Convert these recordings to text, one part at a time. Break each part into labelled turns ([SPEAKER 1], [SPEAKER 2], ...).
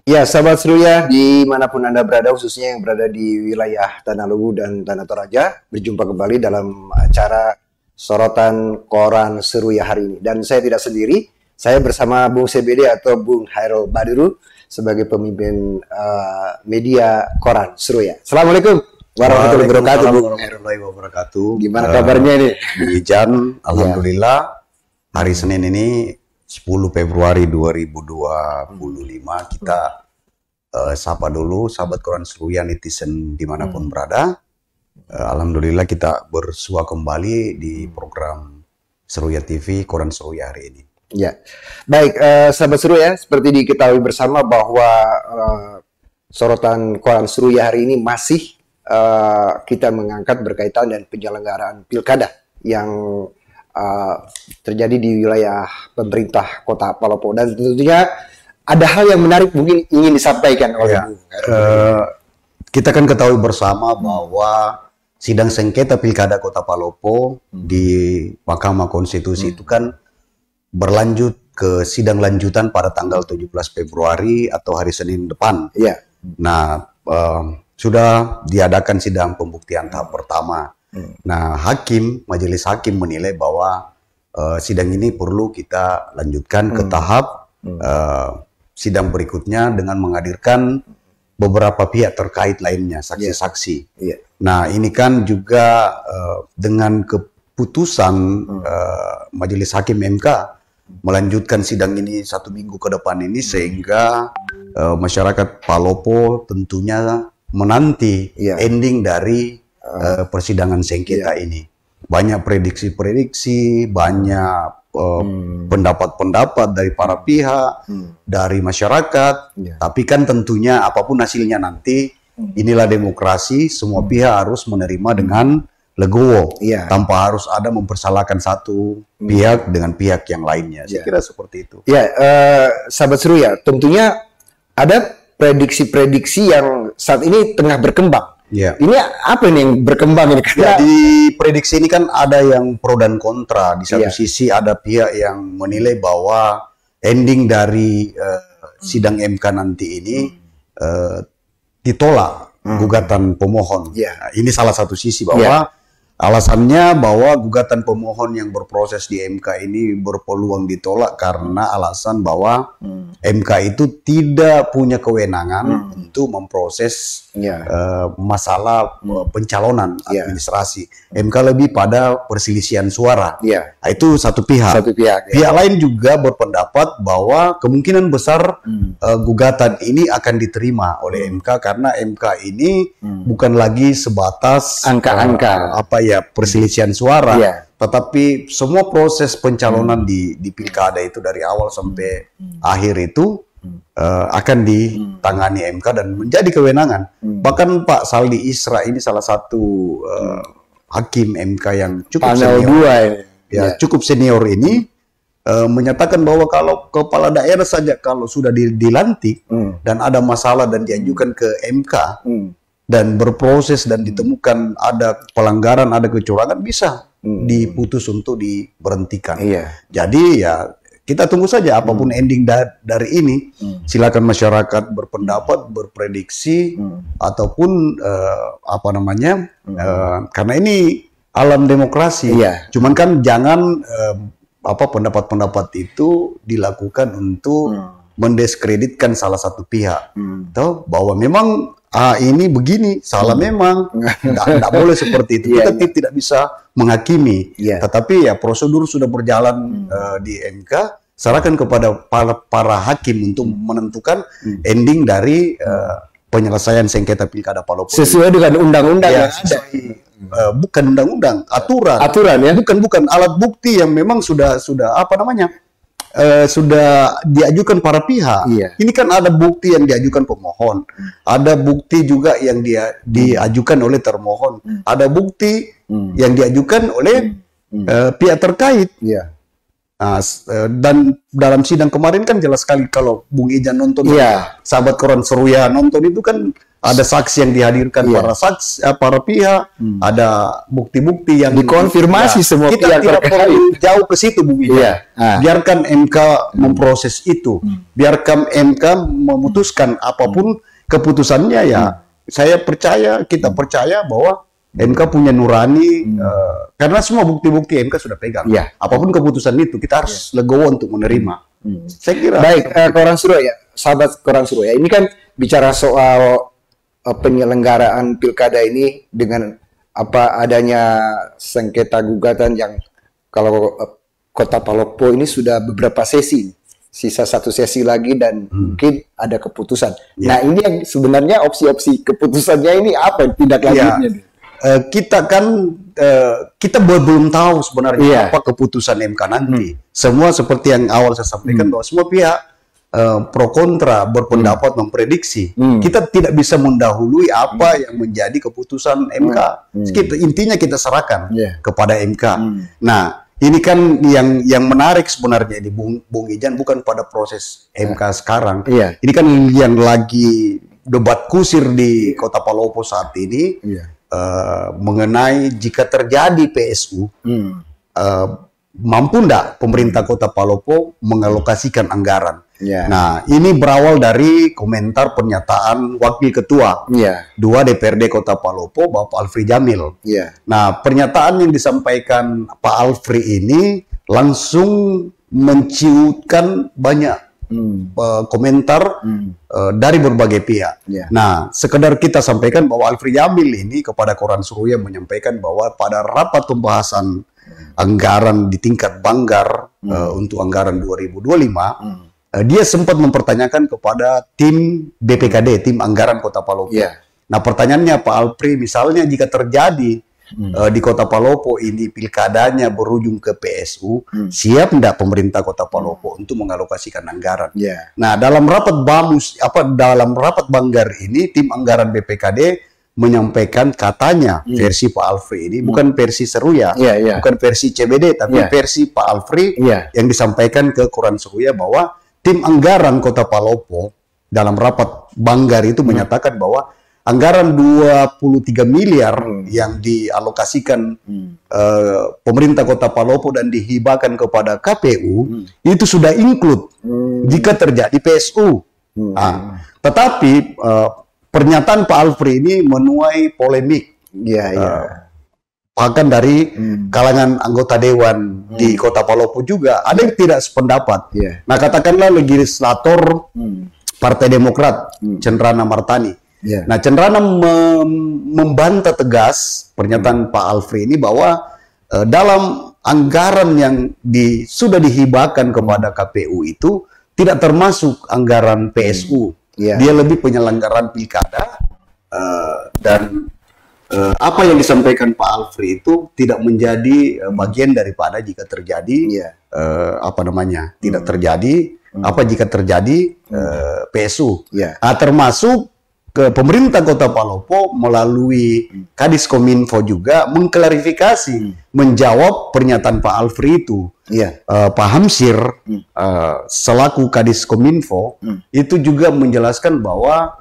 [SPEAKER 1] Ya, sahabat Seruya, dimanapun Anda berada, khususnya yang berada di wilayah Tanah Luwu dan Tanah Toraja, berjumpa kembali dalam acara sorotan Koran Seruya hari ini. Dan saya tidak sendiri, saya bersama Bung CBD atau Bung Hairul Badiru sebagai pemimpin media Koran Seruya. Assalamualaikum warahmatullahi wabarakatuh.
[SPEAKER 2] Warahmatullahi wabarakatuh.
[SPEAKER 1] Gimana kabarnya ini?
[SPEAKER 2] Ijan, alhamdulillah. Hari Senin ini 10 Februari 2025 kita sapa dulu sahabat Koran Seruya netizen dimanapun berada. Alhamdulillah kita bersua kembali di program Seruya TV Koran Seruya hari ini.
[SPEAKER 1] Ya, baik sahabat Seruya, seperti diketahui bersama bahwa sorotan Koran Seruya hari ini masih kita mengangkat berkaitan dengan penyelenggaraan pilkada yang terjadi di wilayah pemerintah Kota Palopo, dan tentunya ada hal yang menarik mungkin ingin disampaikan oleh Bung.
[SPEAKER 2] Kita kan ketahui bersama bahwa sidang sengketa pilkada Kota Palopo di Mahkamah Konstitusi itu kan berlanjut ke sidang lanjutan pada tanggal 17 Februari atau hari Senin depan.
[SPEAKER 1] Ya.
[SPEAKER 2] Nah, sudah diadakan sidang pembuktian tahap pertama. Nah, majelis hakim menilai bahwa sidang ini perlu kita lanjutkan ke tahap sidang berikutnya dengan menghadirkan beberapa pihak terkait lainnya, saksi-saksi. Nah, ini kan juga dengan keputusan majelis hakim MK melanjutkan sidang ini 1 minggu ke depan ini, sehingga masyarakat Palopo tentunya menanti ending dari persidangan sengketa ini. Banyak prediksi-prediksi, banyak pendapat-pendapat dari para pihak, dari masyarakat. Tapi kan tentunya apapun hasilnya nanti, inilah demokrasi, semua pihak harus menerima dengan legowo, tanpa harus ada mempersalahkan satu pihak dengan pihak yang lainnya. Saya kira seperti itu.
[SPEAKER 1] Ya, sahabat Seruya, tentunya ada prediksi-prediksi yang saat ini tengah berkembang. Ini apa nih yang berkembang ini?
[SPEAKER 2] Di prediksi ini kan ada yang pro dan kontra. Di satu sisi ada pihak yang menilai bahwa ending dari sidang MK nanti ini ditolak gugatan pemohon. Nah, ini salah satu sisi bahwa alasannya bahwa gugatan pemohon yang berproses di MK ini berpeluang ditolak karena alasan bahwa MK itu tidak punya kewenangan untuk memproses masalah pencalonan administrasi. MK lebih pada perselisihan suara. Nah, itu satu pihak. Pihak lain juga berpendapat bahwa kemungkinan besar gugatan ini akan diterima oleh MK karena MK ini bukan lagi sebatas
[SPEAKER 1] angka-angka
[SPEAKER 2] perselisihan suara, tetapi semua proses pencalonan di pilkada itu dari awal sampai akhir itu akan ditangani MK dan menjadi kewenangan. Bahkan Pak Saldi Isra ini salah satu hakim MK yang cukup senior, cukup senior ini menyatakan bahwa kalau kepala daerah saja kalau sudah dilantik dan ada masalah dan diajukan ke MK dan berproses dan ditemukan ada pelanggaran, ada kecurangan, bisa diputus untuk diberhentikan. Jadi ya kita tunggu saja apapun ending dari ini. Silakan masyarakat berpendapat, berprediksi, ataupun karena ini alam demokrasi. Cuman kan jangan pendapat-pendapat itu dilakukan untuk mendiskreditkan salah satu pihak. Tahu bahwa memang ini begini, salah memang, nggak boleh seperti itu. Kita tidak bisa menghakimi, tetapi ya prosedur sudah berjalan di MK, serahkan kepada para hakim untuk menentukan ending dari penyelesaian sengketa pilkada Palopo.
[SPEAKER 1] Sesuai dengan undang-undang yang ada.
[SPEAKER 2] Bukan undang-undang, aturan. Bukan alat bukti yang memang sudah sudah diajukan para pihak. Ini kan ada bukti yang diajukan pemohon, ada bukti juga yang diajukan oleh termohon, ada bukti yang diajukan oleh pihak terkait. Dan dalam sidang kemarin kan jelas sekali kalau Bung Ijan nonton, sahabat Koran Seruya nonton itu kan ada saksi yang dihadirkan, para saksi, para pihak, ada bukti-bukti yang
[SPEAKER 1] dikonfirmasi semua
[SPEAKER 2] kita tidak perlu jauh ke situ, Bung Ijan. Biarkan MK memproses itu, biarkan MK memutuskan apapun keputusannya ya. Saya percaya, kita percaya bahwa MK punya nurani, karena semua bukti-bukti MK sudah pegang. Apapun keputusan itu, kita harus legowo untuk menerima. Saya kira.
[SPEAKER 1] Baik, Koran Seruya, sahabat Koran Seruya, ini kan bicara soal penyelenggaraan pilkada ini dengan apa adanya sengketa gugatan yang kalau Kota Palopo ini sudah beberapa sesi, sisa satu sesi lagi dan mungkin ada keputusan. Nah ini yang sebenarnya opsi-opsi keputusannya ini apa tindak lanjutnya?
[SPEAKER 2] Kita belum tahu sebenarnya apa keputusan MK nanti. Semua seperti yang awal saya sampaikan bahwa semua pihak pro kontra berpendapat memprediksi. Kita tidak bisa mendahului apa yang menjadi keputusan MK. Intinya kita serahkan kepada MK. Nah, ini kan yang menarik sebenarnya ini Bung Ijan bukan pada proses MK sekarang. Ini kan yang lagi debat kusir di Kota Palopo saat ini. Mengenai jika terjadi PSU, mampu enggak pemerintah Kota Palopo mengalokasikan anggaran? Nah, ini berawal dari komentar pernyataan Wakil Ketua 2 DPRD Kota Palopo, Bapak Alfri Jamil. Nah, pernyataan yang disampaikan Pak Alfri ini langsung menciutkan banyak komentar dari berbagai pihak. Nah, sekedar kita sampaikan bahwa Alfri Jamil ini kepada Koran Seruya menyampaikan bahwa pada rapat pembahasan anggaran di tingkat Banggar untuk anggaran 2025, dia sempat mempertanyakan kepada tim BPKD, tim anggaran Kota Palopo. Nah, pertanyaannya Pak Alfri, misalnya jika terjadi di Kota Palopo ini pilkadanya berujung ke PSU, siap enggak pemerintah Kota Palopo untuk mengalokasikan anggaran? Nah, dalam rapat Banggar ini tim anggaran BPKD menyampaikan katanya versi Pak Alfri ini bukan versi Seruya, bukan versi CBD, tapi versi Pak Alfri yang disampaikan ke Koran Seruya bahwa tim anggaran Kota Palopo dalam rapat Banggar itu menyatakan bahwa anggaran 23 miliar yang dialokasikan pemerintah Kota Palopo dan dihibahkan kepada KPU itu sudah include jika terjadi PSU. Tetapi pernyataan Pak Alfri ini menuai polemik. Bahkan dari kalangan anggota dewan di Kota Palopo juga ada yang tidak sependapat. Nah, katakanlah legislator Partai Demokrat Cenrana Martani. Nah, Cenrana membantah tegas pernyataan Pak Alfri ini bahwa dalam anggaran yang sudah dihibahkan kepada KPU itu tidak termasuk anggaran PSU. Dia lebih penyelenggaraan pilkada dan apa yang disampaikan Pak Alfri itu tidak menjadi bagian daripada jika terjadi tidak terjadi jika terjadi PSU. Termasuk ke pemerintah Kota Palopo melalui Kadiskominfo juga mengklarifikasi, menjawab pernyataan Pak Alfri itu. Pak Hamsir selaku Kadiskominfo itu juga menjelaskan bahwa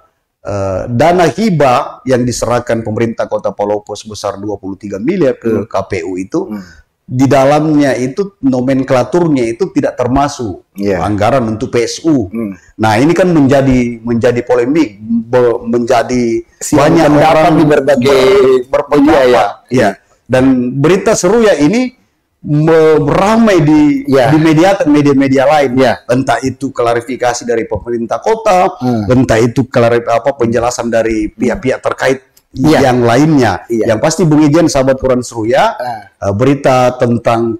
[SPEAKER 2] dana hibah yang diserahkan pemerintah Kota Palopo sebesar 23 miliar ke KPU itu di dalamnya itu nomenklaturnya itu tidak termasuk anggaran untuk PSU. Nah, ini kan menjadi polemik, menjadi banyak orang
[SPEAKER 1] di berbagai
[SPEAKER 2] berpendapat. Dan berita Seruya ini ramai di media-media lain. Entah itu klarifikasi dari pemerintah kota, entah itu penjelasan dari pihak-pihak terkait yang lainnya. Yang pasti Bung Ijan, sahabat Koran Seruya, berita tentang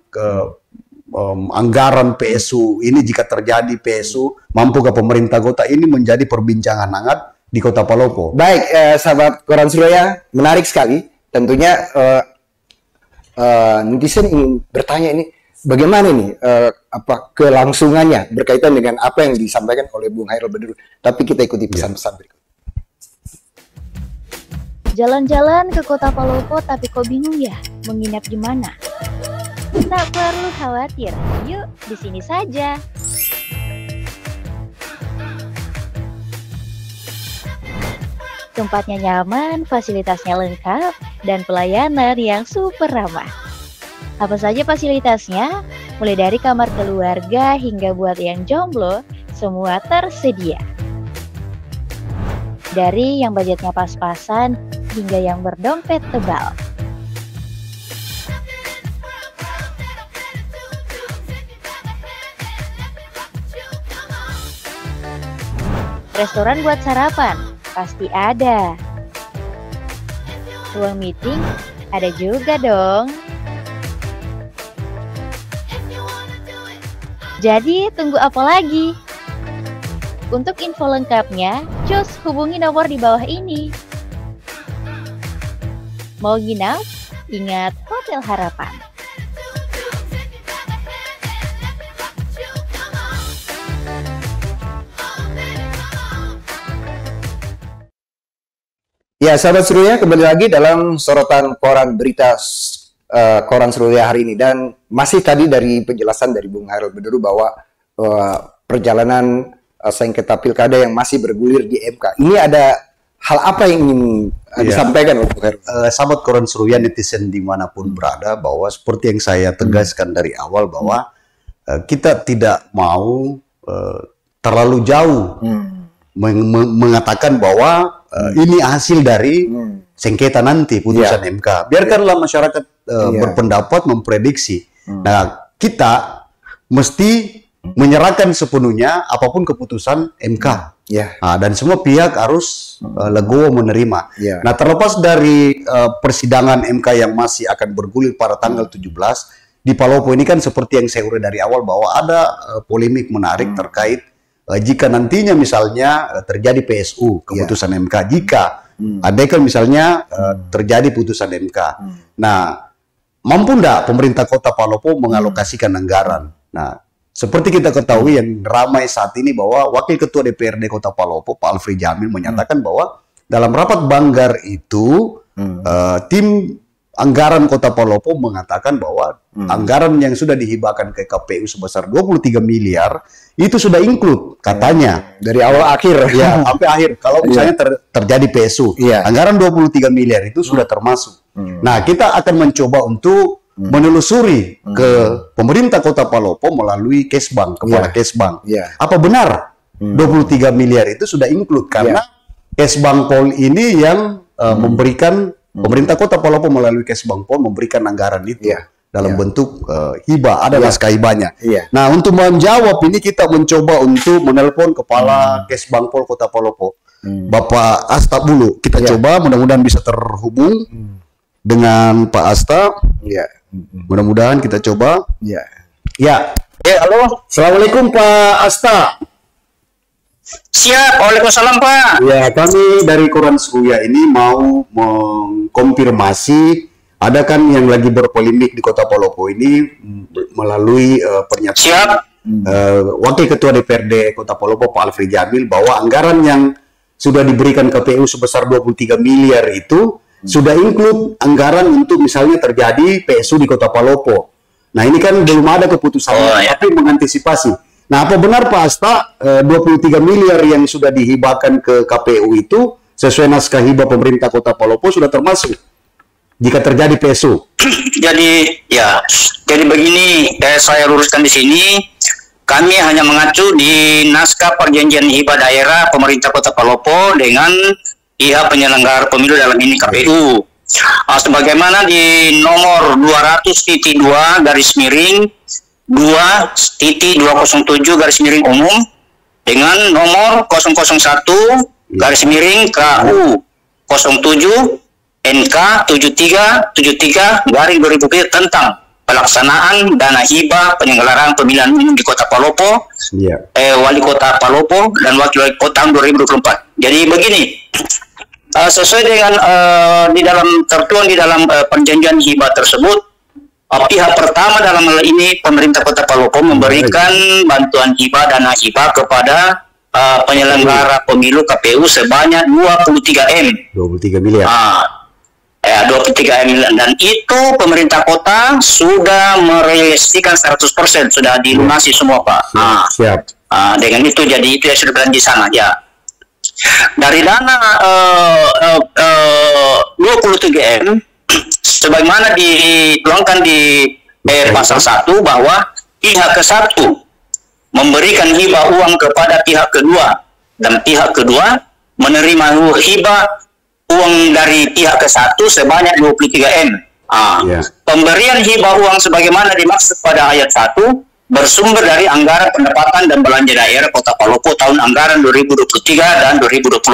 [SPEAKER 2] anggaran PSU ini jika terjadi PSU, mampukah pemerintah kota ini menjadi perbincangan hangat di Kota Palopo.
[SPEAKER 1] Baik, sahabat Koran Seruya, menarik sekali. Tentunya netizen ingin bertanya ini, bagaimana ini kelangsungannya berkaitan dengan apa yang disampaikan oleh Bung Hairul Badrun. Tapi kita ikuti pesan-pesan berikut.
[SPEAKER 3] Jalan-jalan ke Kota Palopo tapi kok bingung ya, menginap di mana? Tak perlu khawatir, yuk di sini saja. Tempatnya nyaman, fasilitasnya lengkap, dan pelayanan yang super ramah. Apa saja fasilitasnya? Mulai dari kamar keluarga hingga buat yang jomblo, semua tersedia. Dari yang budgetnya pas-pasan hingga yang berdompet tebal. Restoran buat sarapan, pasti ada. Ruang meeting, ada juga dong. Jadi, tunggu apa lagi? Untuk info lengkapnya, cus hubungi nomor di bawah ini. Mau nginap? Ingat Hotel Harapan.
[SPEAKER 1] Ya, sahabat Seruya, kembali lagi dalam sorotan koran berita koran Seruya hari ini. Dan masih tadi dari penjelasan dari Bung Hairul Beduru bahwa perjalanan sengketa pilkada yang masih bergulir di MK. Ini ada hal apa yang ingin disampaikan oleh Bung Hairul?
[SPEAKER 2] Sahabat koran Seruya, netizen dimanapun berada, bahwa seperti yang saya tegaskan dari awal bahwa kita tidak mau terlalu jauh mengatakan bahwa ini hasil dari sengketa nanti putusan MK. Biarkanlah masyarakat berpendapat, memprediksi. Nah, kita mesti menyerahkan sepenuhnya apapun keputusan MK. Nah, dan semua pihak harus legowo menerima. Nah, terlepas dari persidangan MK yang masih akan bergulir pada tanggal 17 di Palopo ini, kan seperti yang saya uraikan dari awal bahwa ada polemik menarik terkait jika nantinya misalnya terjadi PSU keputusan MK, jika andaikan misalnya terjadi putusan MK, nah mampu enggak pemerintah Kota Palopo mengalokasikan anggaran? Nah, seperti kita ketahui yang ramai saat ini bahwa Wakil Ketua DPRD Kota Palopo Pak Alfred Jamil menyatakan bahwa dalam rapat Banggar itu tim anggaran Kota Palopo mengatakan bahwa anggaran yang sudah dihibahkan ke KPU sebesar 23 miliar itu sudah include katanya
[SPEAKER 1] dari awal akhir
[SPEAKER 2] sampai akhir. Kalau misalnya terjadi PSU, anggaran 23 miliar itu sudah termasuk. Nah, kita akan mencoba untuk menelusuri ke pemerintah Kota Palopo melalui Kesbang, kepala Kesbang. Apa benar 23 miliar itu sudah include? Karena Kesbang Pol ini yang memberikan, pemerintah Kota Palopo melalui Kesbang Pol memberikan anggaran itu dalam bentuk hibah, ada naskah hibahnya. Nah, untuk menjawab ini kita mencoba untuk menelpon kepala Kesbang Pol Kota Palopo, Bapak Asta Bulu. Kita coba, mudah-mudahan bisa terhubung dengan Pak Asta. Mudah-mudahan kita coba. Halo. Assalamualaikum Pak Asta.
[SPEAKER 4] Siap, waalaikumsalam Pak.
[SPEAKER 2] Ya, kami dari Koran Seruya ini mau mengkonfirmasi, ada kan yang lagi berpolemik di Kota Palopo ini melalui pernyataan Wakil Ketua DPRD Kota Palopo Pak Alfred Jamil bahwa anggaran yang sudah diberikan KPU sebesar 23 miliar itu sudah include anggaran untuk misalnya terjadi PSU di Kota Palopo. Nah, ini kan belum ada keputusannya, tapi mengantisipasi. Nah, apa benar Pak Asta 23 miliar yang sudah dihibahkan ke KPU itu sesuai naskah hibah pemerintah Kota Palopo sudah termasuk jika terjadi PSU? Jadi begini, saya luruskan di sini. Kami hanya mengacu di naskah perjanjian hibah daerah pemerintah Kota Palopo dengan pihak penyelenggara pemilu, dalam ini KPU. Sebagaimana di nomor 200.2 garis miring 2.207 garis miring umum dengan nomor 001 garis miring KU 07 NK 7373 garing 2003 tentang pelaksanaan dana hibah penyelenggaraan pemilihan umum di Kota Palopo, Wali Kota Palopo dan Wakil Wali Kota 2024. Jadi begini, sesuai dengan di dalam tertuang di dalam perjanjian hibah tersebut, pihak pertama dalam hal ini pemerintah Kota Palopo memberikan bantuan hibah dana hibah kepada penyelenggara pemilu KPU sebanyak 23 miliar.
[SPEAKER 4] 23 M, dan itu pemerintah kota sudah merealisasikan 100%, sudah dilunasi semua Pak. Nah,
[SPEAKER 2] Siap.
[SPEAKER 4] dengan itu jadi itu yang sudah berada di sana ya. Dari dana 23 M sebagaimana dituangkan di pasal 1 bahwa pihak ke-1 memberikan hibah uang kepada pihak kedua dan pihak kedua menerima hibah uang dari pihak ke-1 sebanyak 23 M. Pemberian hibah uang sebagaimana dimaksud pada ayat 1 bersumber dari anggaran pendapatan dan belanja daerah Kota Palopo tahun anggaran 2023 dan 2024.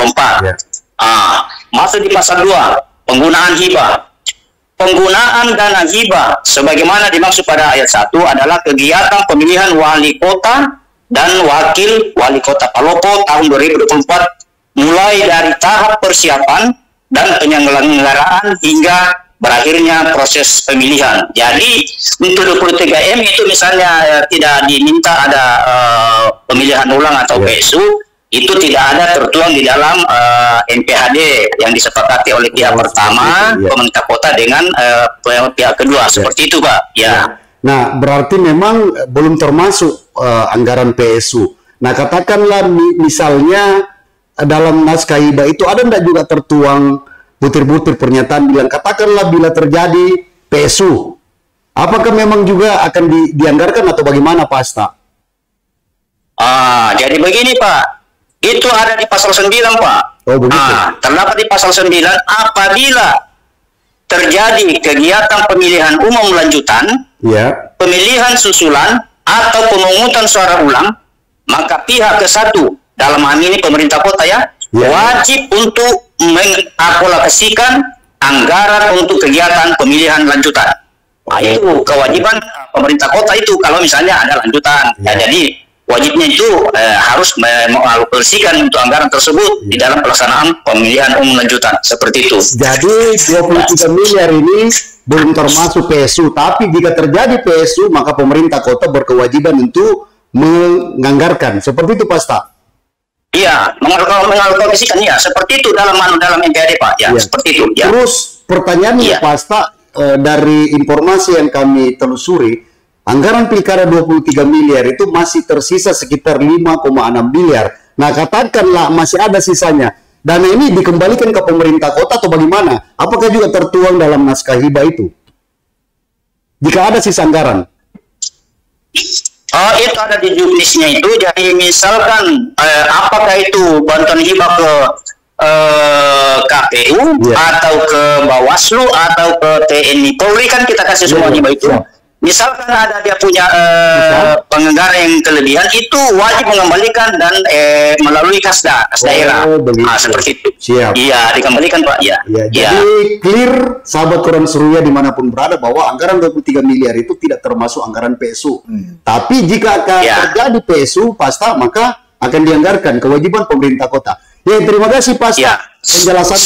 [SPEAKER 4] Masuk di pasal 2, penggunaan hibah. Penggunaan dana hibah sebagaimana dimaksud pada ayat 1 adalah kegiatan pemilihan wali kota dan wakil wali kota Palopo tahun 2024 mulai dari tahap persiapan dan penyelenggaraan hingga berakhirnya proses pemilihan. Jadi untuk 23 M itu misalnya tidak diminta ada pemilihan ulang atau PSU, itu tidak ada tertuang di dalam NPHD yang disepakati oleh pihak pertama, pemerintah kota dengan pihak kedua, seperti itu Pak. Ya.
[SPEAKER 2] Nah, berarti memang belum termasuk anggaran PSU. Nah, katakanlah misalnya dalam naskah hibah itu ada enggak juga tertuang butir-butir pernyataan bilang katakanlah bila terjadi PSU, apakah memang juga akan dianggarkan atau bagaimana Pak Asta?
[SPEAKER 4] Jadi begini Pak, itu ada di pasal 9 Pak.
[SPEAKER 2] Oh begitu.
[SPEAKER 4] Terdapat di pasal 9 apabila terjadi kegiatan pemilihan umum lanjutan, pemilihan susulan atau pemungutan suara ulang, maka pihak ke-1 dalam hal ini pemerintah kota wajib untuk mengalokasikan anggaran untuk kegiatan pemilihan lanjutan. Itu kewajiban pemerintah kota itu kalau misalnya ada lanjutan. Jadi wajibnya itu harus mengalokasikan untuk anggaran tersebut di dalam pelaksanaan pemilihan umum lanjutan, seperti itu.
[SPEAKER 2] Jadi 23 miliar ini belum termasuk PSU, tapi jika terjadi PSU maka pemerintah kota berkewajiban untuk menganggarkan. Seperti itu Pak Sta?
[SPEAKER 4] Iya, mengalokasikan ya, seperti itu dalam NPHD Pak, seperti itu. Ya.
[SPEAKER 2] Terus pertanyaannya Pak Sta, dari informasi yang kami telusuri, anggaran pilkada 23 miliar itu masih tersisa sekitar 5,6 miliar. Nah, katakanlah masih ada sisanya. Dana ini dikembalikan ke pemerintah kota atau bagaimana? Apakah juga tertuang dalam naskah hibah itu? Jika ada sisa anggaran.
[SPEAKER 4] Itu ada di juknisnya itu. Jadi misalkan apakah itu bantuan hibah ke KPU atau ke Bawaslu atau ke TNI Polri, kan kita kasih semua hibah itu. Misalkan ada dia punya penganggaran yang kelebihan, itu wajib mengembalikan dan melalui kas daerah. Seperti itu.
[SPEAKER 2] Siap.
[SPEAKER 4] Iya, dikembalikan Pak.
[SPEAKER 2] Jadi clear sahabat Koran Seruya dimanapun berada bahwa anggaran 23 miliar itu tidak termasuk anggaran PSU. Tapi jika akan terjadi PSU pasta, maka akan dianggarkan, kewajiban pemerintah kota. Terima kasih Pasta penjelasan.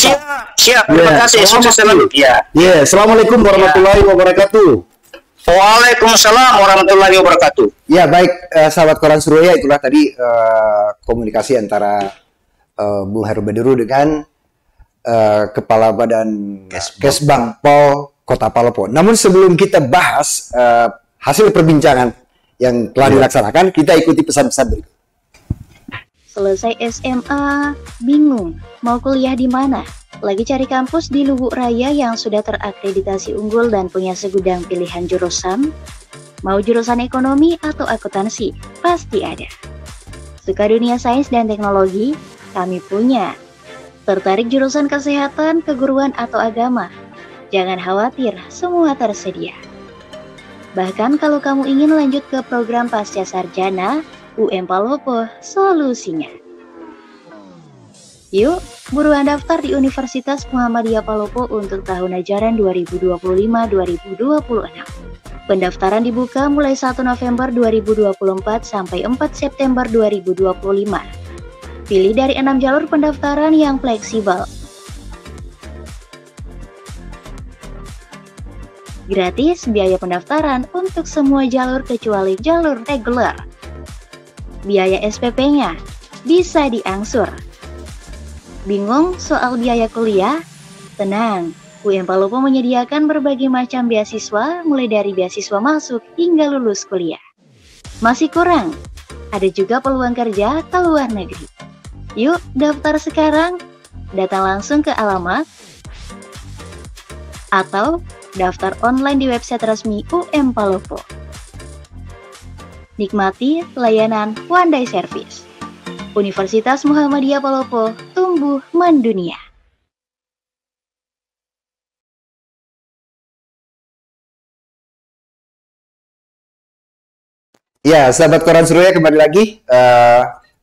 [SPEAKER 4] Siap. Terima kasih.
[SPEAKER 2] Assalamualaikum warahmatullahi wabarakatuh.
[SPEAKER 4] Waalaikumsalam warahmatullahi wabarakatuh.
[SPEAKER 1] Ya baik, sahabat Koran Seruya, itulah tadi komunikasi antara Bung Hairul Badiru dengan Kepala Badan Kesbang Pol Kota Palopo. Namun sebelum kita bahas hasil perbincangan yang telah dilaksanakan, kita ikuti pesan-pesan berikut.
[SPEAKER 3] Selesai SMA, bingung mau kuliah di mana? Lagi cari kampus di Lubuk Raya yang sudah terakreditasi unggul dan punya segudang pilihan jurusan? Mau jurusan ekonomi atau akuntansi? Pasti ada. Suka dunia sains dan teknologi? Kami punya. Tertarik jurusan kesehatan, keguruan, atau agama? Jangan khawatir, semua tersedia. Bahkan kalau kamu ingin lanjut ke program pasca sarjana, UM Palopo solusinya. Yuk, buruan daftar di Universitas Muhammadiyah Palopo untuk tahun ajaran 2025-2026. Pendaftaran dibuka mulai 1 November 2024 sampai 4 September 2025. Pilih dari 6 jalur pendaftaran yang fleksibel. Gratis biaya pendaftaran untuk semua jalur kecuali jalur reguler. Biaya SPP-nya bisa diangsur. Bingung soal biaya kuliah? Tenang, UM Palopo menyediakan berbagai macam beasiswa, mulai dari beasiswa masuk hingga lulus kuliah. Masih kurang? Ada juga peluang kerja ke luar negeri. Yuk, daftar sekarang. Datang langsung ke alamat atau daftar online di website resmi UM Palopo. Nikmati layanan One Day Service. Universitas Muhammadiyah Palopo tumbuh mendunia.
[SPEAKER 1] Ya, sahabat Koran Seruya, kembali lagi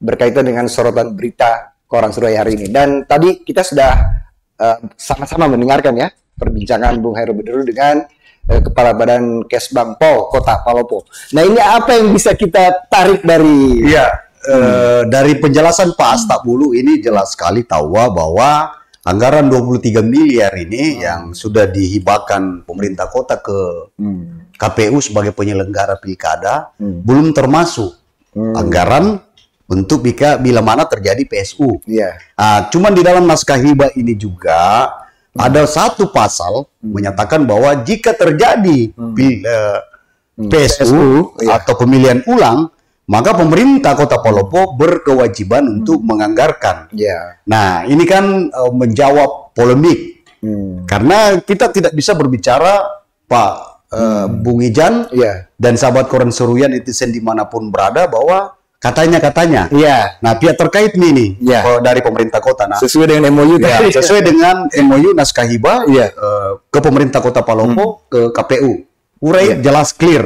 [SPEAKER 1] berkaitan dengan sorotan berita Koran Seruya hari ini. Dan tadi kita sudah sama-sama mendengarkan ya perbincangan Bung Hairul Bedrul dengan Kepala Badan Kesbang Pol Kota Palopo. Nah, ini apa yang bisa kita tarik dari?
[SPEAKER 2] Dari penjelasan Pak Astabulu ini jelas sekali tahu bahwa anggaran 23 miliar ini yang sudah dihibahkan pemerintah kota ke KPU sebagai penyelenggara pilkada belum termasuk anggaran untuk bila mana terjadi PSU. Cuman di dalam naskah hibah ini juga ada satu pasal menyatakan bahwa jika terjadi PSU atau pemilihan ulang, maka pemerintah Kota Palopo berkewajiban untuk menganggarkan. Nah, ini kan menjawab polemik. Karena kita tidak bisa berbicara, Pak Bung Ijan dan sahabat Koran Seruya netizen dimanapun berada bahwa katanya. Nah, pihak terkait nih dari pemerintah kota. Nah,
[SPEAKER 1] sesuai dengan MOU tadi.
[SPEAKER 2] Sesuai dengan MOU naskah hibah ke pemerintah Kota Palopo ke KPU. Urai jelas clear.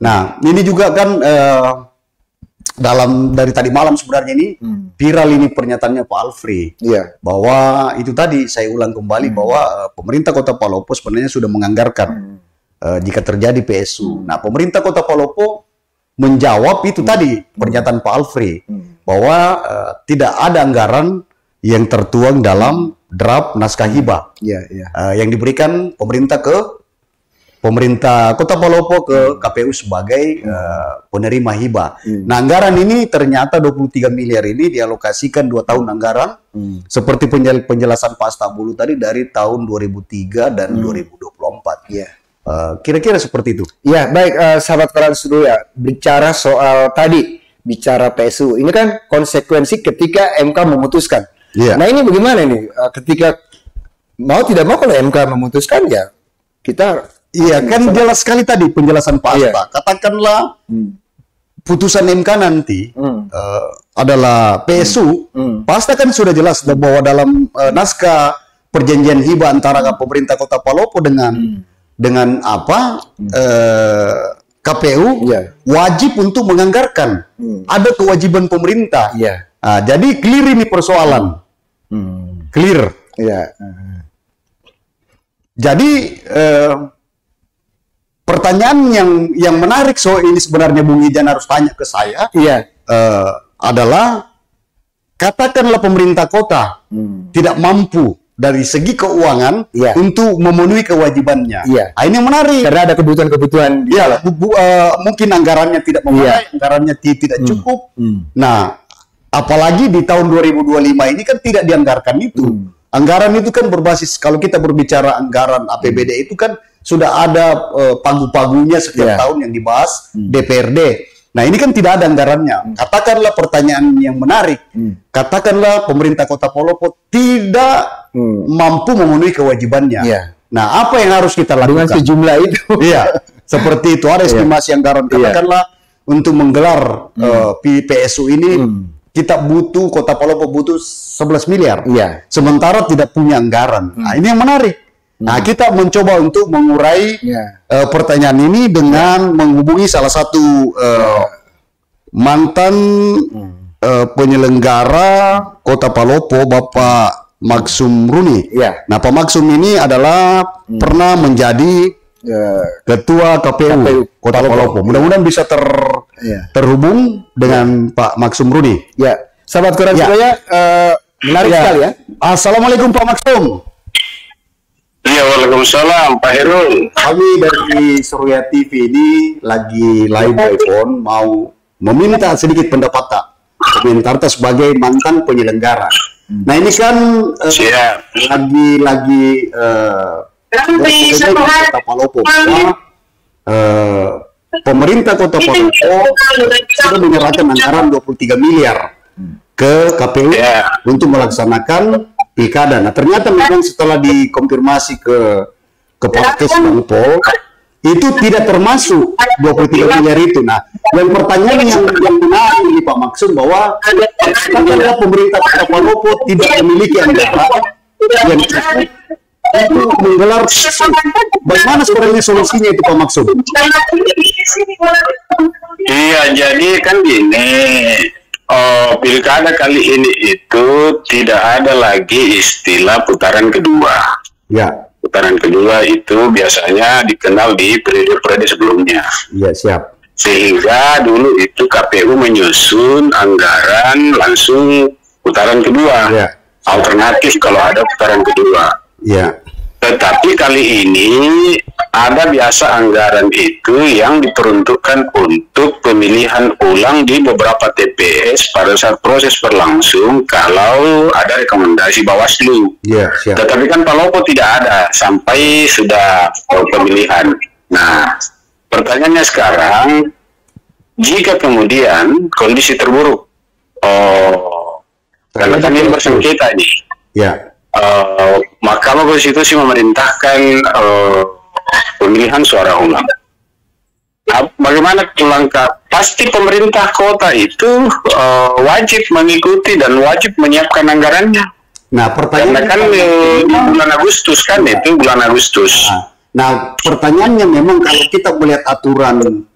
[SPEAKER 2] Nah, ini juga kan dari tadi malam sebenarnya ini viral ini pernyataannya Pak Alfred bahwa itu tadi saya ulang kembali bahwa pemerintah Kota Palopo sebenarnya sudah menganggarkan jika terjadi PSU. Nah, pemerintah Kota Palopo menjawab itu tadi pernyataan Pak Alfred bahwa tidak ada anggaran yang tertuang dalam draft naskah hibah yang diberikan pemerintah Kota Palopo ke KPU sebagai penerima hibah. Nah, anggaran ini ternyata 23 miliar ini dialokasikan 2 tahun anggaran seperti penjelasan Pak Astabulu tadi dari tahun 2003 dan 2024. Kira-kira seperti itu.
[SPEAKER 1] Ya, baik sahabat Koran Seruya, bicara soal tadi, bicara PSU, ini kan konsekuensi ketika MK memutuskan. Nah, ini bagaimana nih? Ketika mau tidak mau kalau MK memutuskan ya kita
[SPEAKER 2] kan jelas sekali tadi penjelasan Pak Asta. Katakanlah putusan MK nanti adalah PSU. Pak Asta kan sudah jelas bahwa dalam naskah perjanjian hibah antara pemerintah Kota Palopo dengan KPU wajib untuk menganggarkan. Ada kewajiban pemerintah. Jadi clear ini persoalan. Clear. Jadi pertanyaan yang menarik soal ini sebenarnya Bung Ijan harus tanya ke saya adalah katakanlah pemerintah kota tidak mampu dari segi keuangan untuk memenuhi kewajibannya. Nah, ini yang menarik
[SPEAKER 1] karena ada kebutuhan-kebutuhan.
[SPEAKER 2] Mungkin anggarannya tidak memadai, anggarannya tidak cukup. Nah, apalagi di tahun 2025 ini kan tidak dianggarkan itu. Anggaran itu kan berbasis, kalau kita berbicara anggaran APBD itu kan sudah ada pagu-pagunya setiap tahun yang dibahas DPRD. Nah, ini kan tidak ada anggarannya. Katakanlah pertanyaan yang menarik. Katakanlah pemerintah Kota Palopo tidak mampu memenuhi kewajibannya. Nah, apa yang harus kita lakukan?
[SPEAKER 1] Dengan sejumlah itu.
[SPEAKER 2] Seperti itu. Ada estimasi anggaran. Katakanlah untuk menggelar PSU ini kita butuh, Kota Palopo butuh 11 miliar. Sementara tidak punya anggaran. Nah, ini yang menarik. Nah, kita mencoba untuk mengurai pertanyaan ini dengan menghubungi salah satu mantan penyelenggara Kota Palopo, Bapak Maksum Runi. Nah, Pak Maksum ini adalah pernah menjadi Ketua KPU Kota Palopo. Mudah-mudahan bisa terhubung dengan Pak Maksum Runi.
[SPEAKER 1] Sahabat Koran Seruya, menarik sekali ya.
[SPEAKER 2] Assalamualaikum Pak Maksum.
[SPEAKER 5] Waalaikumsalam Pak Hairul.
[SPEAKER 2] Kami dari Seruya TV ini lagi live telepon mau meminta sedikit pendapat komentar sebagai mantan penyelenggara. Nah ini kan lagi-lagi Kota Palopo bahwa pemerintah Kota Palopo sudah menyerahkan anggaran 23 miliar ke KPU untuk melaksanakan pilkada. Nah ternyata memang setelah dikonfirmasi ke Parkes Bangpol itu tidak termasuk 23 miliar itu. Nah, yang pertanyaan yang menarik ini Pak Maksum bahwa apakah pemerintah Kota Palopo tidak memiliki anggaran yang cukup untuk menggelar bagaimana sebenarnya solusinya itu Pak Maksum?
[SPEAKER 5] Iya, jadi kan gini, pilkada kali ini itu tidak ada lagi istilah putaran kedua.
[SPEAKER 2] Ya.
[SPEAKER 5] Putaran kedua itu biasanya dikenal di periode-periode sebelumnya.
[SPEAKER 2] Iya, siap.
[SPEAKER 5] Sehingga dulu itu KPU menyusun anggaran langsung putaran kedua.
[SPEAKER 2] Ya.
[SPEAKER 5] Alternatif kalau ada putaran kedua.
[SPEAKER 2] Ya.
[SPEAKER 5] Tetapi kali ini ada biasa anggaran itu yang diperuntukkan untuk pemilihan ulang di beberapa TPS pada saat proses berlangsung kalau ada rekomendasi Bawaslu.
[SPEAKER 2] Ya, siap.
[SPEAKER 5] Tetapi kan Palopo tidak ada sampai sudah pemilihan. Nah, pertanyaannya sekarang, jika kemudian kondisi terburuk, karena kan ini bersengketa ini.
[SPEAKER 2] Ya.
[SPEAKER 5] Mahkamah Konstitusi memerintahkan pemilihan suara ulang. Nah, bagaimana langkah? Pasti pemerintah kota itu wajib mengikuti dan wajib menyiapkan anggarannya.
[SPEAKER 2] Nah, pertanyaannya
[SPEAKER 5] kan bulan Agustus kan itu bulan Agustus.
[SPEAKER 2] Nah, pertanyaannya memang kalau kita melihat aturan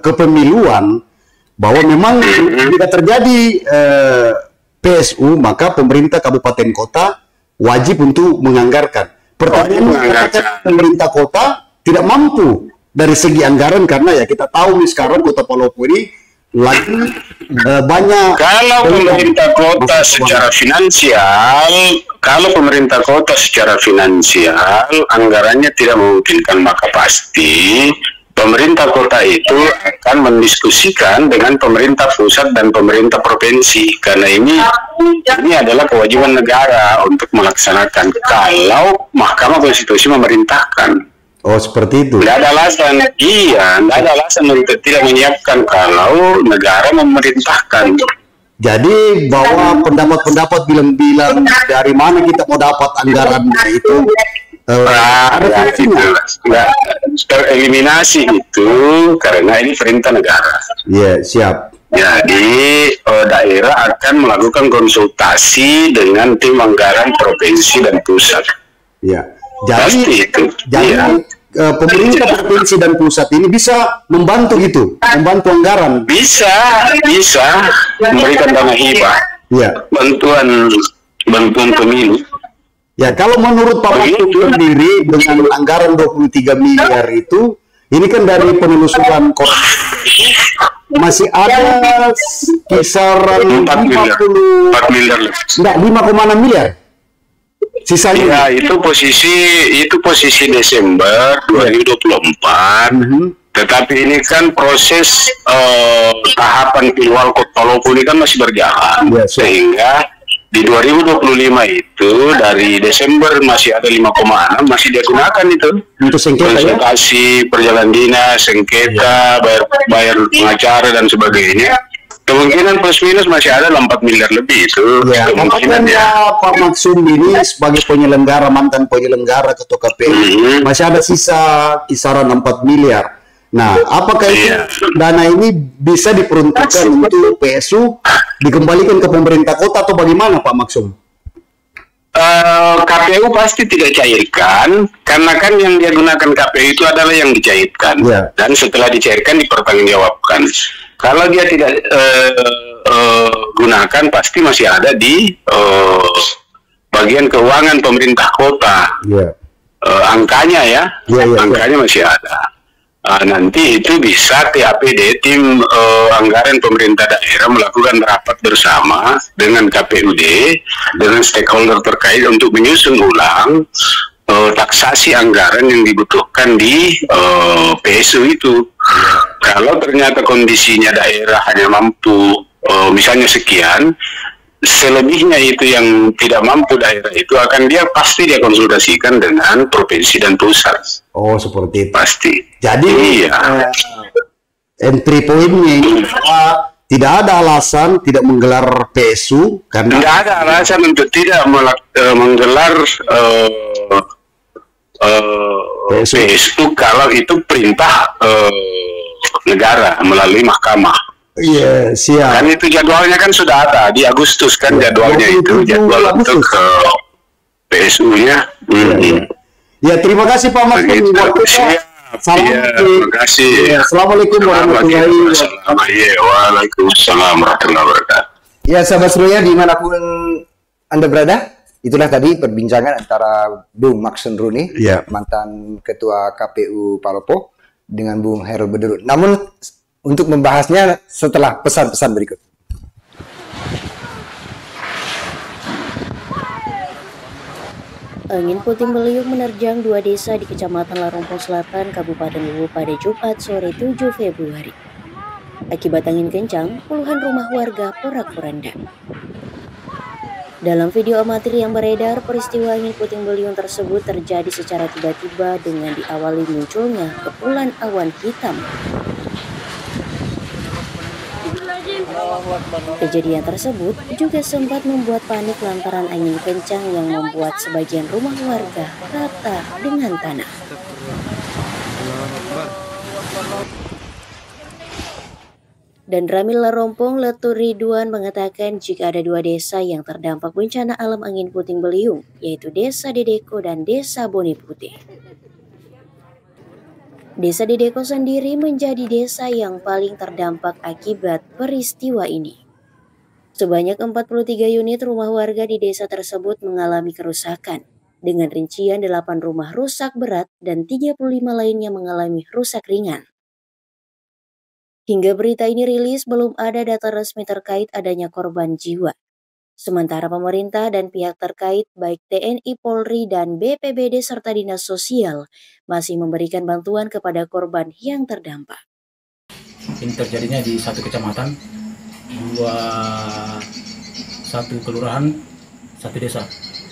[SPEAKER 2] kepemiluan bahwa memang jika terjadi PSU maka pemerintah kabupaten kota wajib untuk menganggarkan. Pertanyaannya, apakah pemerintah kota tidak mampu dari segi anggaran karena ya kita tahu nih sekarang Kota Palopo ini lagi banyak.
[SPEAKER 5] Kalau pemerintah kota secara finansial, anggarannya tidak memungkinkan, maka pasti pemerintah kota itu akan mendiskusikan dengan pemerintah pusat dan pemerintah provinsi karena ini adalah kewajiban negara untuk melaksanakan kalau Mahkamah Konstitusi memerintahkan.
[SPEAKER 2] Oh, seperti itu.
[SPEAKER 5] Tidak ada alasan, tidak ada alasan untuk tidak menyiapkan kalau negara memerintahkan.
[SPEAKER 2] Jadi bahwa pendapat-pendapat bilang-bilang dari mana kita mau dapat anggarannya itu
[SPEAKER 5] tereliminasi itu karena ini perintah negara.
[SPEAKER 2] Iya, siap.
[SPEAKER 5] Jadi daerah akan melakukan konsultasi dengan tim anggaran provinsi dan pusat.
[SPEAKER 2] Iya. Jadi pemerintah provinsi dan pusat ini bisa membantu gitu, membantu anggaran.
[SPEAKER 5] Bisa memberikan dana hibah.
[SPEAKER 2] Iya.
[SPEAKER 5] Bantuan pemilu.
[SPEAKER 2] Ya, kalau menurut Pak Maksum sendiri dengan anggaran 23 miliar itu, ini kan dari penelusuran kota masih ada kisaran
[SPEAKER 5] 4 miliar.
[SPEAKER 2] Enggak, 5,6 miliar. Sisanya.
[SPEAKER 5] Ya, itu posisi Desember 2024. Tetapi ini kan proses tahapan pilwal Kota Palopo ini kan masih berjalan. Sehingga di 2025 itu dari Desember masih ada 5,6 masih digunakan itu
[SPEAKER 2] untuk sengketa,
[SPEAKER 5] konsultasi, perjalanan dinas, sengketa, bayar pengacara dan sebagainya. Kemungkinan plus minus masih ada 4 miliar lebih itu.
[SPEAKER 2] Ya, apakah Pak Maksum ini sebagai mantan penyelenggara ketua KPU masih ada sisa kisaran 4 miliar. Nah, apakah itu dana ini bisa diperuntukkan untuk PSU dikembalikan ke pemerintah kota atau bagaimana Pak Maksum?
[SPEAKER 5] KPU pasti tidak cairkan karena kan yang dia gunakan KPU itu adalah yang dicairkan dan setelah dicairkan dipertanggungjawabkan. Kalau dia tidak gunakan pasti masih ada di bagian keuangan pemerintah kota. Angkanya angkanya masih ada. Nanti itu bisa TAPD, tim anggaran pemerintah daerah melakukan rapat bersama dengan KPUD, dengan stakeholder terkait untuk menyusun ulang taksasi anggaran yang dibutuhkan di PSU itu. Kalau ternyata kondisinya daerah hanya mampu misalnya sekian, selebihnya itu yang tidak mampu daerah itu akan pasti dia konsultasikan dengan provinsi dan pusat.
[SPEAKER 2] Oh, seperti itu.
[SPEAKER 5] Pasti.
[SPEAKER 2] Jadi entry point-nya ini tidak ada alasan tidak menggelar PSU karena
[SPEAKER 5] tidak ada alasan untuk tidak menggelar PSU kalau itu perintah negara melalui mahkamah.
[SPEAKER 2] Iya, siap.
[SPEAKER 5] Kan itu jadwalnya kan sudah ada di Agustus kan jadwalnya itu jadwal untuk PSU-nya.
[SPEAKER 2] Ya, terima kasih Pak Mas.
[SPEAKER 5] Terima kasih.
[SPEAKER 2] Assalamualaikum warahmatullahi wabarakatuh.
[SPEAKER 5] Waalaikumsalam warahmatullahi wabarakatuh.
[SPEAKER 1] Ya, sahabat Seruya dimanapun Anda berada, itulah tadi perbincangan antara Bung Maxen Runi, mantan Ketua KPU Palopo, dengan Bung Hairul Bedurun. Namun untuk membahasnya setelah pesan-pesan berikut.
[SPEAKER 6] Angin puting beliung menerjang dua desa di Kecamatan Larompong Selatan, Kabupaten Luwu pada Jumat sore 7 Februari. Akibat angin kencang, puluhan rumah warga porak-poranda. Dalam video amatir yang beredar, peristiwa angin puting beliung tersebut terjadi secara tiba-tiba dengan diawali munculnya kepulan awan hitam. Kejadian tersebut juga sempat membuat panik lantaran angin kencang yang membuat sebagian rumah warga rata dengan tanah. Dan Ramil Larompong Letur Ridwan mengatakan jika ada dua desa yang terdampak bencana alam angin puting beliung, yaitu Desa Dedeko dan Desa Bone Putih. Desa Dedeko sendiri menjadi desa yang paling terdampak akibat peristiwa ini. Sebanyak 43 unit rumah warga di desa tersebut mengalami kerusakan, dengan rincian 8 rumah rusak berat dan 35 lainnya mengalami rusak ringan. Hingga berita ini rilis, belum ada data resmi terkait adanya korban jiwa. Sementara pemerintah dan pihak terkait baik TNI, Polri, dan BPBD serta Dinas Sosial masih memberikan bantuan kepada korban yang terdampak.
[SPEAKER 7] Ini terjadinya di satu kecamatan, satu kelurahan, satu desa,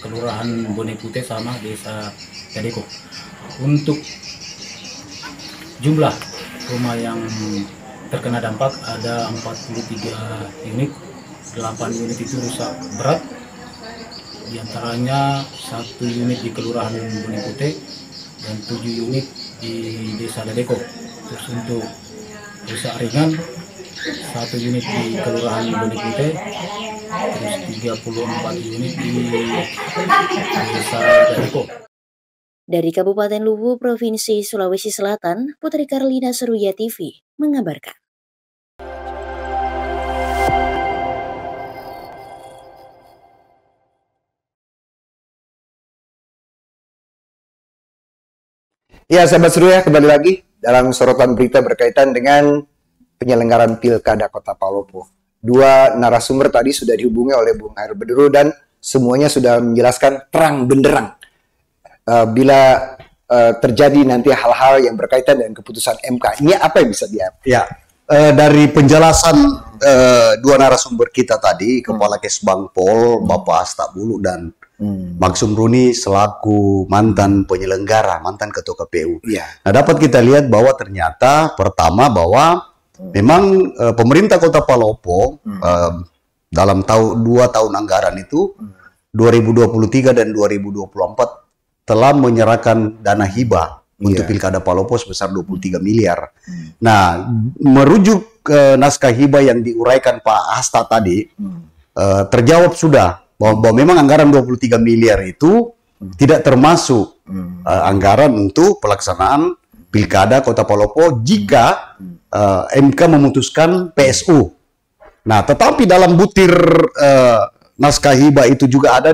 [SPEAKER 7] Kelurahan Bone Putih sama Desa Dedeko. Untuk jumlah rumah yang terkena dampak ada 43 unit. 8 unit itu rusak berat, diantaranya 1 unit di Kelurahan Bone Putih dan 7 unit di Desa Dedeko. Terus untuk rusak ringan 1 unit di Kelurahan Bone Putih, terus 34 unit di Desa Dedeko.
[SPEAKER 6] Dari Kabupaten Luwu, Provinsi Sulawesi Selatan, Putri Karlina, Seruya TV mengabarkan.
[SPEAKER 1] Ya, sahabat Seruya, kembali lagi dalam sorotan berita berkaitan dengan penyelenggaraan Pilkada Kota Palopo. Dua narasumber tadi sudah dihubungi oleh Bung Hairul Bedurun dan semuanya sudah menjelaskan terang benderang bila terjadi nanti hal-hal yang berkaitan dengan keputusan MK. Ini apa yang bisa dia?
[SPEAKER 2] Ya, dari penjelasan dua narasumber kita tadi, Kepala Kesbang Pol, Bapak Asta Bulu dan Maxen Runi selaku mantan penyelenggara, mantan ketua KPU. Nah, dapat kita lihat bahwa ternyata pertama bahwa memang pemerintah Kota Palopo dalam 2 tahun anggaran itu 2023 dan 2024 telah menyerahkan dana hibah untuk Pilkada Palopo sebesar 23 miliar. Nah, merujuk ke naskah hibah yang diuraikan Pak Asta tadi, terjawab sudah bahwa memang anggaran 23 miliar itu tidak termasuk anggaran untuk pelaksanaan Pilkada Kota Palopo jika MK memutuskan PSU. Nah, tetapi dalam butir naskah hibah itu juga ada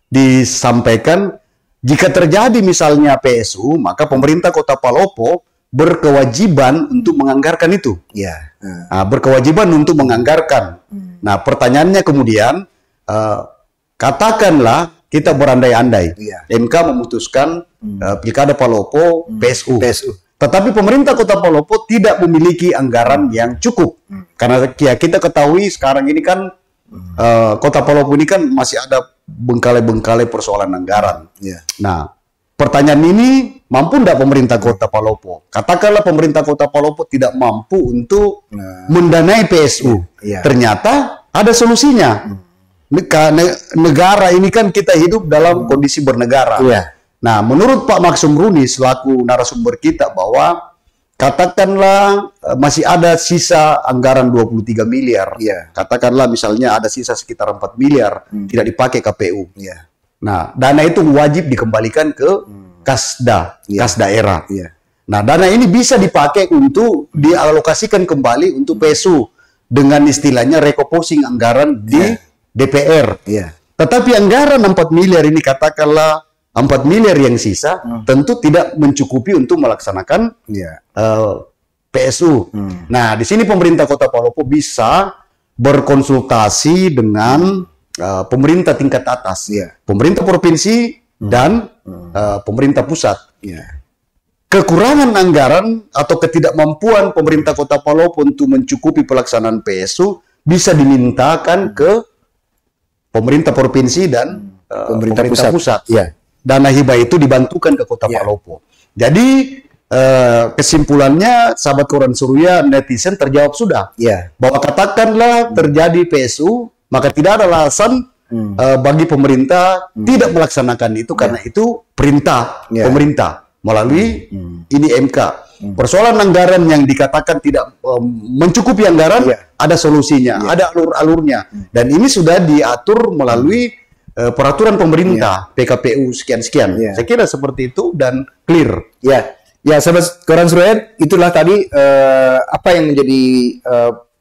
[SPEAKER 2] disampaikan jika terjadi misalnya PSU, maka pemerintah Kota Palopo berkewajiban untuk menganggarkan itu. Nah, berkewajiban untuk menganggarkan. Nah, pertanyaannya kemudian, katakanlah kita berandai-andai, MK memutuskan Pilkada Palopo PSU. Tetapi pemerintah Kota Palopo tidak memiliki anggaran yang cukup. Karena ya, kita ketahui sekarang ini kan Kota Palopo ini kan masih ada bengkalai-bengkalai persoalan anggaran. Nah, pertanyaan ini, mampu tidak pemerintah Kota Palopo? Katakanlah pemerintah Kota Palopo tidak mampu untuk mendanai PSU. Ternyata ada solusinya. Negara ini kan kita hidup dalam kondisi bernegara. Nah, menurut Pak Maksum Runi selaku narasumber kita bahwa katakanlah masih ada sisa anggaran 23 miliar. Katakanlah misalnya ada sisa sekitar 4 miliar tidak dipakai KPU. Nah, dana itu wajib dikembalikan ke Kasda, kas daerah. Nah, dana ini bisa dipakai untuk dialokasikan kembali untuk PSU dengan istilahnya recomposing anggaran di DPR. Tetapi anggaran 4 miliar ini katakanlah 4 miliar yang sisa tentu tidak mencukupi untuk melaksanakan PSU. Nah, di sini pemerintah Kota Palopo bisa berkonsultasi dengan pemerintah tingkat atas, pemerintah provinsi dan pemerintah pusat. Kekurangan anggaran atau ketidakmampuan pemerintah Kota Palopo untuk mencukupi pelaksanaan PSU bisa dimintakan ke pemerintah provinsi dan pemerintah pusat. Dana hibah itu dibantukan ke Kota Palopo. Jadi kesimpulannya, sahabat Koran Suruya, netizen terjawab sudah. Bahwa katakanlah terjadi PSU, maka tidak ada alasan bagi pemerintah tidak melaksanakan itu karena itu perintah pemerintah melalui ini MK. Persoalan anggaran yang dikatakan tidak mencukupi anggaran, ada solusinya, ada alur-alurnya. Dan ini sudah diatur melalui peraturan pemerintah, PKPU sekian-sekian. Saya kira seperti itu dan clear.
[SPEAKER 1] Ya, sahabat Koran Suruya, itulah tadi apa yang menjadi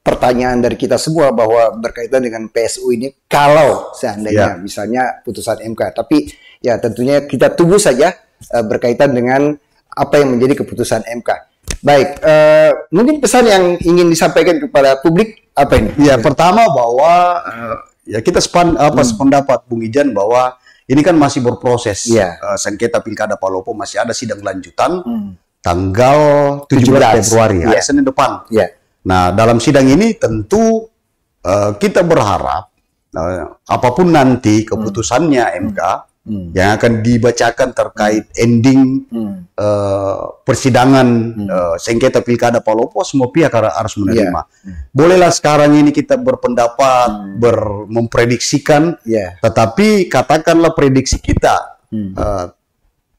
[SPEAKER 1] pertanyaan dari kita semua bahwa berkaitan dengan PSU ini kalau seandainya misalnya putusan MK. Tapi ya tentunya kita tunggu saja berkaitan dengan apa yang menjadi keputusan MK. Baik, mungkin pesan yang ingin disampaikan kepada publik apa ini?
[SPEAKER 2] Ya, pertama bahwa ya kita sependapat Bung Ijan bahwa ini kan masih berproses. Sengketa Pilkada Palopo masih ada sidang lanjutan tanggal 17 Februari, hari Senin depan. Nah, dalam sidang ini tentu kita berharap apapun nanti keputusannya MK yang akan dibacakan terkait ending persidangan sengketa Pilkada Palopo, semua pihak harus menerima. Bolehlah sekarang ini kita berpendapat, memprediksikan, tetapi katakanlah prediksi kita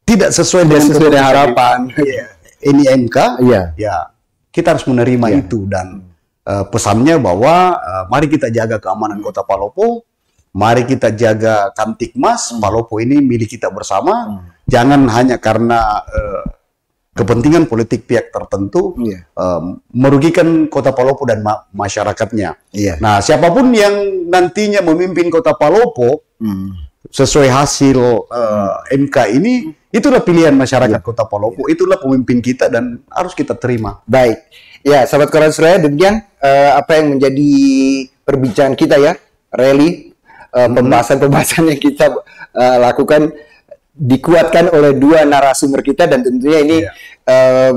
[SPEAKER 2] tidak sesuai dengan harapan. Ini MK, ya kita harus menerima itu dan pesannya bahwa mari kita jaga keamanan Kota Palopo. Mari kita jaga Kamtipmas, Palopo ini milik kita bersama. Jangan hanya karena kepentingan politik pihak tertentu merugikan Kota Palopo dan masyarakatnya. Nah, siapapun yang nantinya memimpin Kota Palopo sesuai hasil MK ini, itulah pilihan masyarakat Kota Palopo, itulah pemimpin kita dan harus kita terima.
[SPEAKER 1] Baik, ya sahabat Koran Suruya, demikian apa yang menjadi perbincangan kita ya, rally. Pembahasan-pembahasan yang kita lakukan dikuatkan oleh dua narasumber kita dan tentunya ini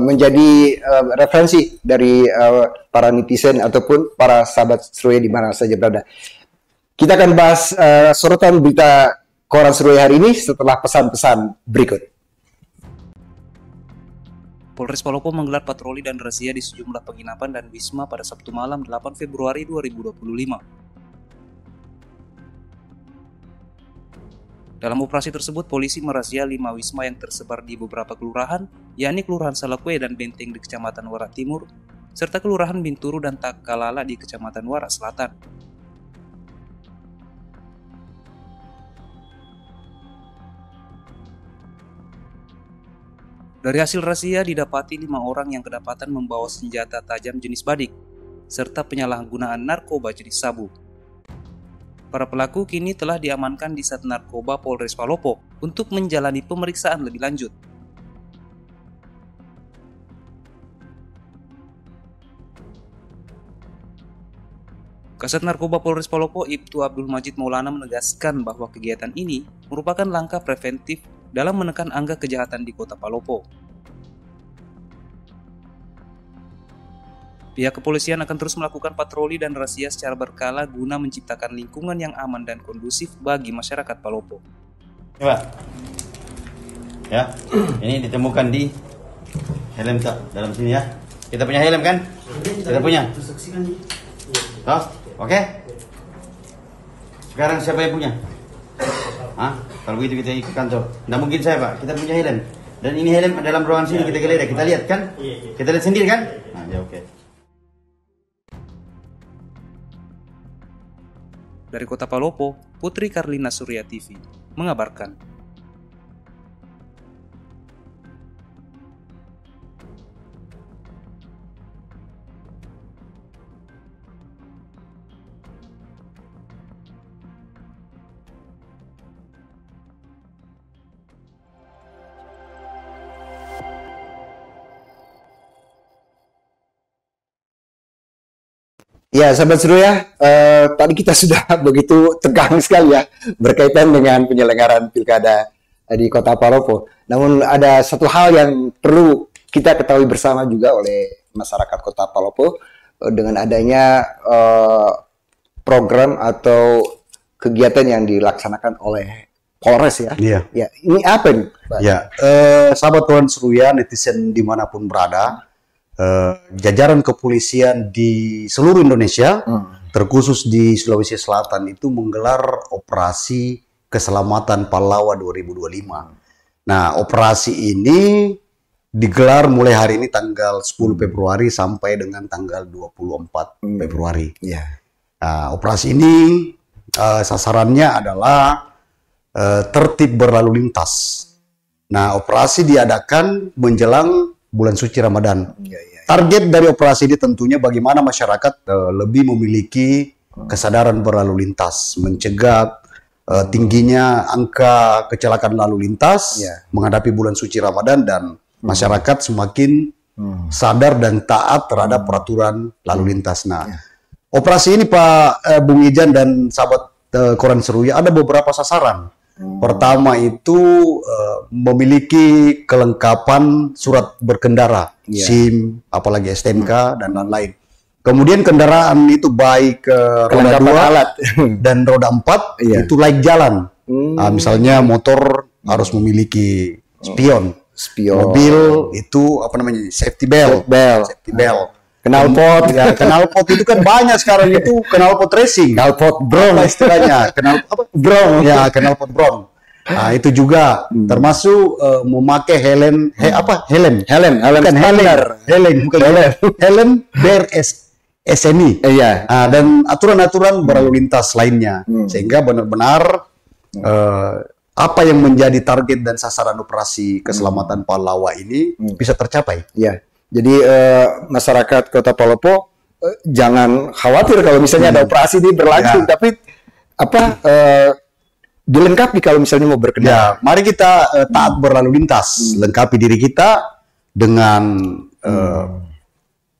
[SPEAKER 1] menjadi referensi dari para netizen ataupun para sahabat Suruya di mana saja berada. Kita akan bahas sorotan berita Koran Suruya hari ini setelah pesan-pesan berikut.
[SPEAKER 8] Polres Palopo menggelar patroli dan razia di sejumlah penginapan dan wisma pada Sabtu malam 8 Februari 2025. Dalam operasi tersebut, polisi merazia 5 wisma yang tersebar di beberapa kelurahan, yakni Kelurahan Salakwe dan Benteng di Kecamatan Warak Timur, serta Kelurahan Binturu dan Takalala di Kecamatan Warak Selatan. Dari hasil razia didapati 5 orang yang kedapatan membawa senjata tajam jenis badik, serta penyalahgunaan narkoba jenis sabu. Para pelaku kini telah diamankan di Sat Narkoba Polres Palopo untuk menjalani pemeriksaan lebih lanjut. Kasat Narkoba Polres Palopo Ibtu Abdul Majid Maulana menegaskan bahwa kegiatan ini merupakan langkah preventif dalam menekan angka kejahatan di Kota Palopo. Pihak kepolisian akan terus melakukan patroli dan razia secara berkala guna menciptakan lingkungan yang aman dan kondusif bagi masyarakat Palopo.
[SPEAKER 9] Coba. Ya, ini ditemukan di helm dalam sini ya. Kita punya helm kan? Kita punya. Oh, oke. Sekarang siapa yang punya? Hah? Kalau begitu kita ikut kantor. Nggak mungkin saya, Pak. Kita punya helm. Dan ini helm dalam ruangan sini kita geledah. Kita lihat kan? Kita lihat sendiri kan? Nah, ya oke.
[SPEAKER 8] Dari Kota Palopo, Putri Karlina Surya TV mengabarkan.
[SPEAKER 1] Ya, sahabat seru ya, tadi kita sudah begitu tegang sekali ya berkaitan dengan penyelenggaraan pilkada di Kota Palopo. Namun ada satu hal yang perlu kita ketahui bersama juga oleh masyarakat Kota Palopo dengan adanya program atau kegiatan yang dilaksanakan oleh Polres ya.
[SPEAKER 2] Iya.
[SPEAKER 1] Ya, ini apa nih, Pak?
[SPEAKER 2] Ya, sahabat kawan seru ya, netizen dimanapun berada. Jajaran kepolisian di seluruh Indonesia, terkhusus di Sulawesi Selatan itu menggelar operasi keselamatan Pallawa 2025. Nah, operasi ini digelar mulai hari ini tanggal 10 Februari sampai dengan tanggal 24 Februari.
[SPEAKER 1] Ya.
[SPEAKER 2] Nah, operasi ini sasarannya adalah tertib berlalu lintas. Nah, operasi diadakan menjelang bulan suci Ramadan. Target dari operasi ini tentunya bagaimana masyarakat lebih memiliki kesadaran berlalu lintas, mencegah tingginya angka kecelakaan lalu lintas menghadapi bulan suci Ramadan, dan masyarakat semakin sadar dan taat terhadap peraturan lalu lintas. Nah, operasi ini Pak Bung Ijan dan sahabat Koran Seru ya, ada beberapa sasaran. Pertama itu memiliki kelengkapan surat berkendara, SIM, apalagi STNK dan lain-lain. Kemudian kendaraan itu baik roda 2
[SPEAKER 1] alat
[SPEAKER 2] dan roda 4 itu layak jalan. Misalnya motor harus memiliki spion, mobil itu apa namanya, safety belt. Knalpot, ya, knalpot itu kan banyak sekarang itu, knalpot racing, knalpot brong istilahnya, knalpot brong, ya knalpot brong. Nah, itu juga termasuk memakai helm, helm SNI, dan aturan-aturan berlalu lintas lainnya, sehingga benar-benar apa yang menjadi target dan sasaran operasi keselamatan Pallawa ini bisa tercapai.
[SPEAKER 1] Ya. Jadi masyarakat Kota Palopo jangan khawatir kalau misalnya ada operasi ini berlangsung, tapi dilengkapi kalau misalnya mau berkendara.
[SPEAKER 2] Ya, mari kita taat berlalu lintas, lengkapi diri kita dengan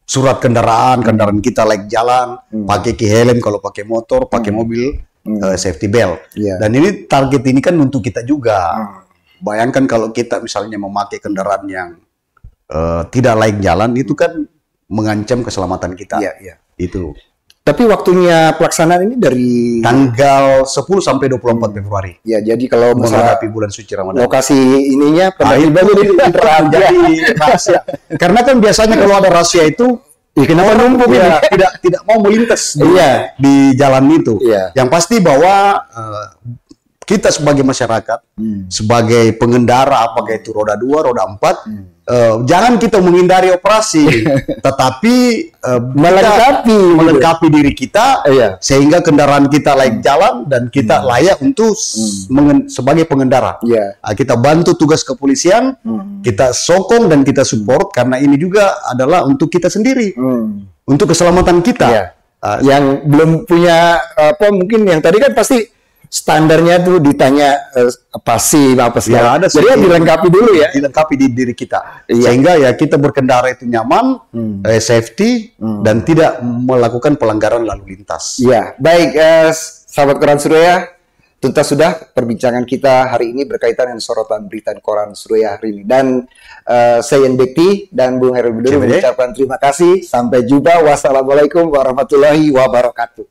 [SPEAKER 2] surat kendaraan kita layak jalan, pakai helm kalau pakai motor, pakai mobil, safety belt. Dan ini target ini kan untuk kita juga. Bayangkan kalau kita misalnya memakai kendaraan yang tidak layak jalan, itu kan mengancam keselamatan kita. Itu.
[SPEAKER 1] Tapi waktunya pelaksanaan ini dari
[SPEAKER 2] tanggal 10 sampai 24 Februari.
[SPEAKER 1] Ya, jadi kalau
[SPEAKER 2] menghadapi bulan suci Ramadan.
[SPEAKER 1] Lokasi ininya
[SPEAKER 2] jadi rahasia. Karena kan biasanya kalau ada rahasia itu kenapa numpuk tidak mau melintas di jalan itu. Yang pasti bahwa kita sebagai masyarakat, sebagai pengendara, apakah itu roda 2, roda 4, jangan kita menghindari operasi, tetapi melengkapi diri kita, sehingga kendaraan kita layak jalan dan kita layak untuk sebagai pengendara. Kita bantu tugas kepolisian, kita sokong dan kita support, karena ini juga adalah untuk kita sendiri, untuk keselamatan kita.
[SPEAKER 1] Yang belum punya mungkin yang tadi kan pasti standarnya tuh ditanya apa sih, apa segala.
[SPEAKER 2] Ada
[SPEAKER 1] jadi dilengkapi dulu ya.
[SPEAKER 2] Dilengkapi di diri kita. Sehingga ya kita berkendara itu nyaman, safety, dan tidak melakukan pelanggaran lalu lintas.
[SPEAKER 1] Baik, sahabat Koran Seru ya. tuntas sudah perbincangan kita hari ini berkaitan dengan sorotan berita koran Surya hari ini. Dan saya Yan Bekti dan Bung Hairul Biduri mengucapkan terima kasih. Sampai jumpa. Wassalamualaikum warahmatullahi wabarakatuh.